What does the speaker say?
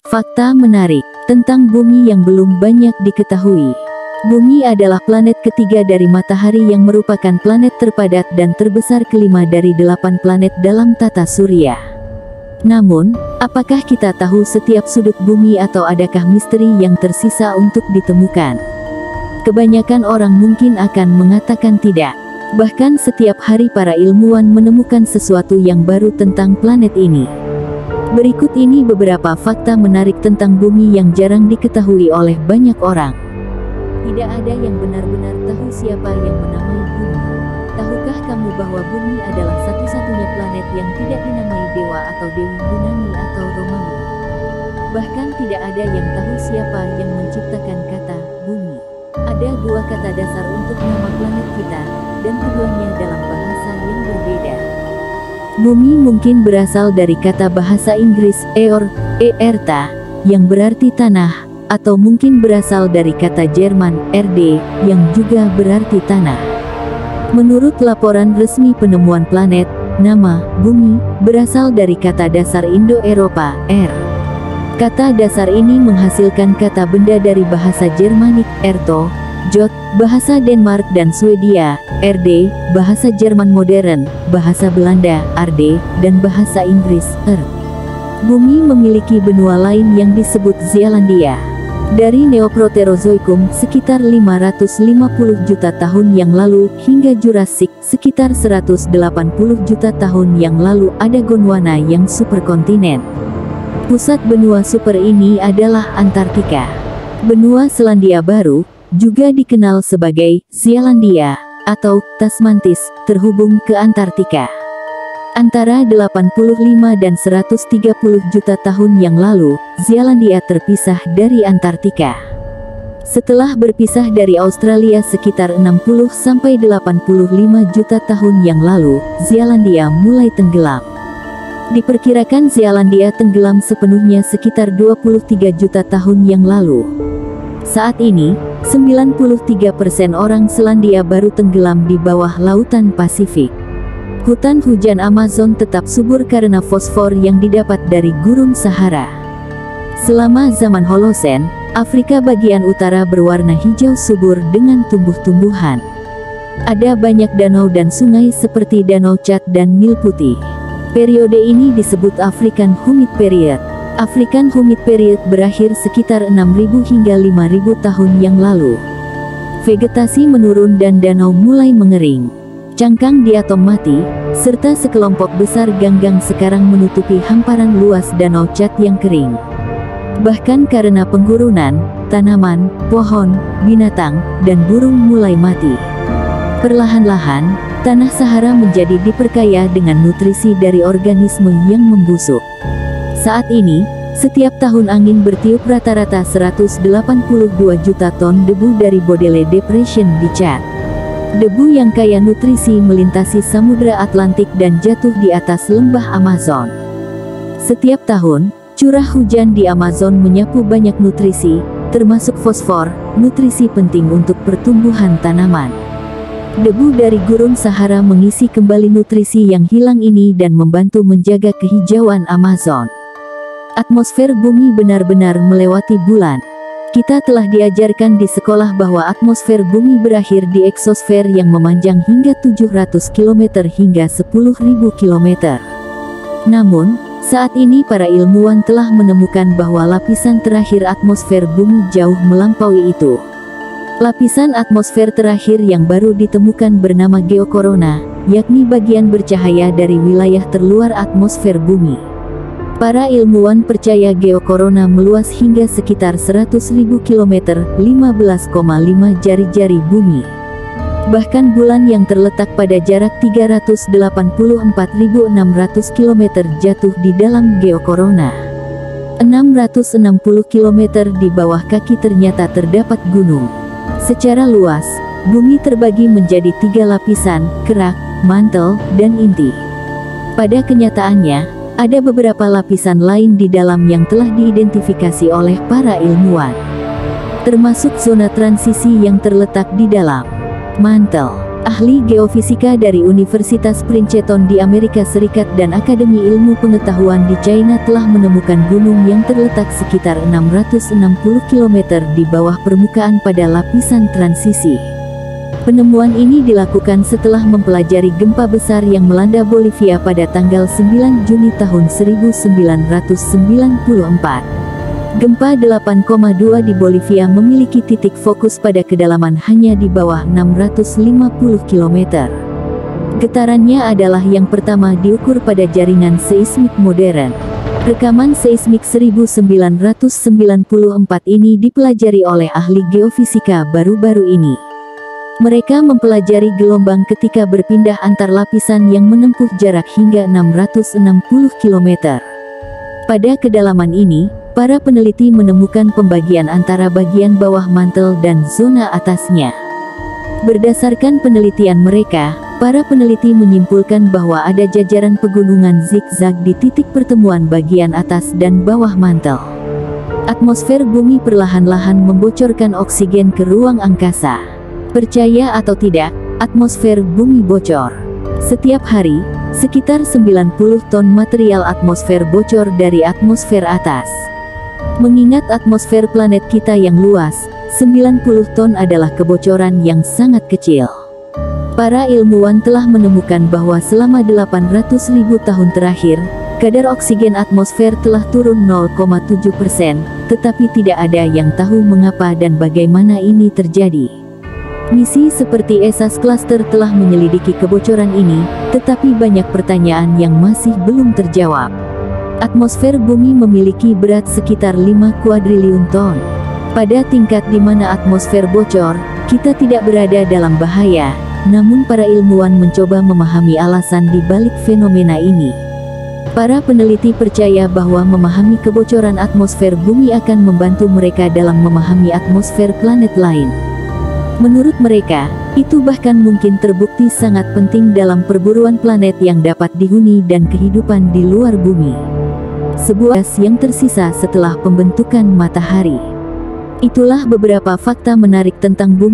Fakta menarik tentang bumi yang belum banyak diketahui. Bumi adalah planet ketiga dari matahari yang merupakan planet terpadat dan terbesar kelima dari 8 planet dalam tata surya. Namun, apakah kita tahu setiap sudut bumi atau adakah misteri yang tersisa untuk ditemukan? Kebanyakan orang mungkin akan mengatakan tidak. Bahkan setiap hari para ilmuwan menemukan sesuatu yang baru tentang planet ini. Berikut ini beberapa fakta menarik tentang bumi yang jarang diketahui oleh banyak orang. Tidak ada yang benar-benar tahu siapa yang menamai bumi. Tahukah kamu bahwa bumi adalah satu-satunya planet yang tidak dinamai dewa atau dewi Yunani atau Romawi? Bahkan tidak ada yang tahu siapa yang menciptakan kata bumi. Ada 2 kata dasar untuk nama planet kita, dan keduanya dalam bahasa yang berbeda. Bumi mungkin berasal dari kata bahasa Inggris earta, yang berarti tanah, atau mungkin berasal dari kata Jerman erde, yang juga berarti tanah. Menurut laporan resmi penemuan planet, nama bumi berasal dari kata dasar Indo-Eropa Kata dasar ini menghasilkan kata benda dari bahasa Jermanik erto, jot, bahasa Denmark dan Swedia, erde, bahasa Jerman modern, bahasa Belanda, arde, dan bahasa Inggris, earth. Bumi memiliki benua lain yang disebut Zealandia. Dari Neoproterozoikum sekitar 550 juta tahun yang lalu hingga Jurassik sekitar 180 juta tahun yang lalu ada Gondwana yang superkontinen. Pusat benua super ini adalah Antartika. Benua Selandia Baru, juga dikenal sebagai Zealandia atau Tasmantis, terhubung ke Antartika. Antara 85 dan 130 juta tahun yang lalu, Zealandia terpisah dari Antartika. Setelah berpisah dari Australia sekitar 60 sampai 85 juta tahun yang lalu, Zealandia mulai tenggelam. Diperkirakan Zealandia tenggelam sepenuhnya sekitar 23 juta tahun yang lalu. Saat ini, 93% orang Selandia Baru tenggelam di bawah lautan Pasifik. Hutan hujan Amazon tetap subur karena fosfor yang didapat dari gurun Sahara. Selama zaman Holosen, Afrika bagian utara berwarna hijau subur dengan tumbuh-tumbuhan. Ada banyak danau dan sungai seperti Danau Chad dan Nil Putih. Periode ini disebut African Humid Period. African Humid Period berakhir sekitar 6.000 hingga 5.000 tahun yang lalu. Vegetasi menurun dan danau mulai mengering. Cangkang diatom mati, serta sekelompok besar ganggang sekarang menutupi hamparan luas Danau Chad yang kering. Bahkan karena penggurunan, tanaman, pohon, binatang, dan burung mulai mati. Perlahan-lahan, tanah Sahara menjadi diperkaya dengan nutrisi dari organisme yang membusuk. Saat ini, setiap tahun angin bertiup rata-rata 182 juta ton debu dari Bodele Depression di Chad. Debu yang kaya nutrisi melintasi Samudra Atlantik dan jatuh di atas lembah Amazon. Setiap tahun, curah hujan di Amazon menyapu banyak nutrisi, termasuk fosfor, nutrisi penting untuk pertumbuhan tanaman. Debu dari gurun Sahara mengisi kembali nutrisi yang hilang ini dan membantu menjaga kehijauan Amazon. Atmosfer bumi benar-benar melewati bulan. Kita telah diajarkan di sekolah bahwa atmosfer bumi berakhir di eksosfer yang memanjang hingga 700 km hingga 10.000 km. Namun, saat ini para ilmuwan telah menemukan bahwa lapisan terakhir atmosfer bumi jauh melampaui itu. Lapisan atmosfer terakhir yang baru ditemukan bernama geokorona, yakni bagian bercahaya dari wilayah terluar atmosfer bumi. Para ilmuwan percaya geokorona meluas hingga sekitar 100.000 km, 15,5 jari-jari bumi. Bahkan bulan yang terletak pada jarak 384.600 km jatuh di dalam geokorona. 660 km di bawah kaki ternyata terdapat gunung. Secara luas, bumi terbagi menjadi 3 lapisan, kerak, mantel, dan inti. Pada kenyataannya, ada beberapa lapisan lain di dalam yang telah diidentifikasi oleh para ilmuwan. Termasuk zona transisi yang terletak di dalam mantel. Ahli geofisika dari Universitas Princeton di Amerika Serikat dan Akademi Ilmu Pengetahuan di China telah menemukan gunung yang terletak sekitar 660 km di bawah permukaan pada lapisan transisi. Penemuan ini dilakukan setelah mempelajari gempa besar yang melanda Bolivia pada tanggal 9 Juni tahun 1994. Gempa 8,2 di Bolivia memiliki titik fokus pada kedalaman hanya di bawah 650 km. Getarannya adalah yang pertama diukur pada jaringan seismik modern. Rekaman seismik 1994 ini dipelajari oleh ahli geofisika baru-baru ini. Mereka mempelajari gelombang ketika berpindah antar lapisan yang menempuh jarak hingga 660 km. Pada kedalaman ini, para peneliti menemukan pembagian antara bagian bawah mantel dan zona atasnya. Berdasarkan penelitian mereka, para peneliti menyimpulkan bahwa ada jajaran pegunungan zigzag di titik pertemuan bagian atas dan bawah mantel. Atmosfer bumi perlahan-lahan membocorkan oksigen ke ruang angkasa. Percaya atau tidak, atmosfer bumi bocor. Setiap hari, sekitar 90 ton material atmosfer bocor dari atmosfer atas. Mengingat atmosfer planet kita yang luas, 90 ton adalah kebocoran yang sangat kecil. Para ilmuwan telah menemukan bahwa selama 800.000 tahun terakhir, kadar oksigen atmosfer telah turun 0,7%, tetapi tidak ada yang tahu mengapa dan bagaimana ini terjadi. Misi seperti ESAS Cluster telah menyelidiki kebocoran ini, tetapi banyak pertanyaan yang masih belum terjawab. Atmosfer bumi memiliki berat sekitar 5 kuadriliun ton. Pada tingkat di mana atmosfer bocor, kita tidak berada dalam bahaya, namun para ilmuwan mencoba memahami alasan di balik fenomena ini. Para peneliti percaya bahwa memahami kebocoran atmosfer bumi akan membantu mereka dalam memahami atmosfer planet lain. Menurut mereka, itu bahkan mungkin terbukti sangat penting dalam perburuan planet yang dapat dihuni dan kehidupan di luar bumi. Sebuah gas yang tersisa setelah pembentukan matahari. Itulah beberapa fakta menarik tentang bumi.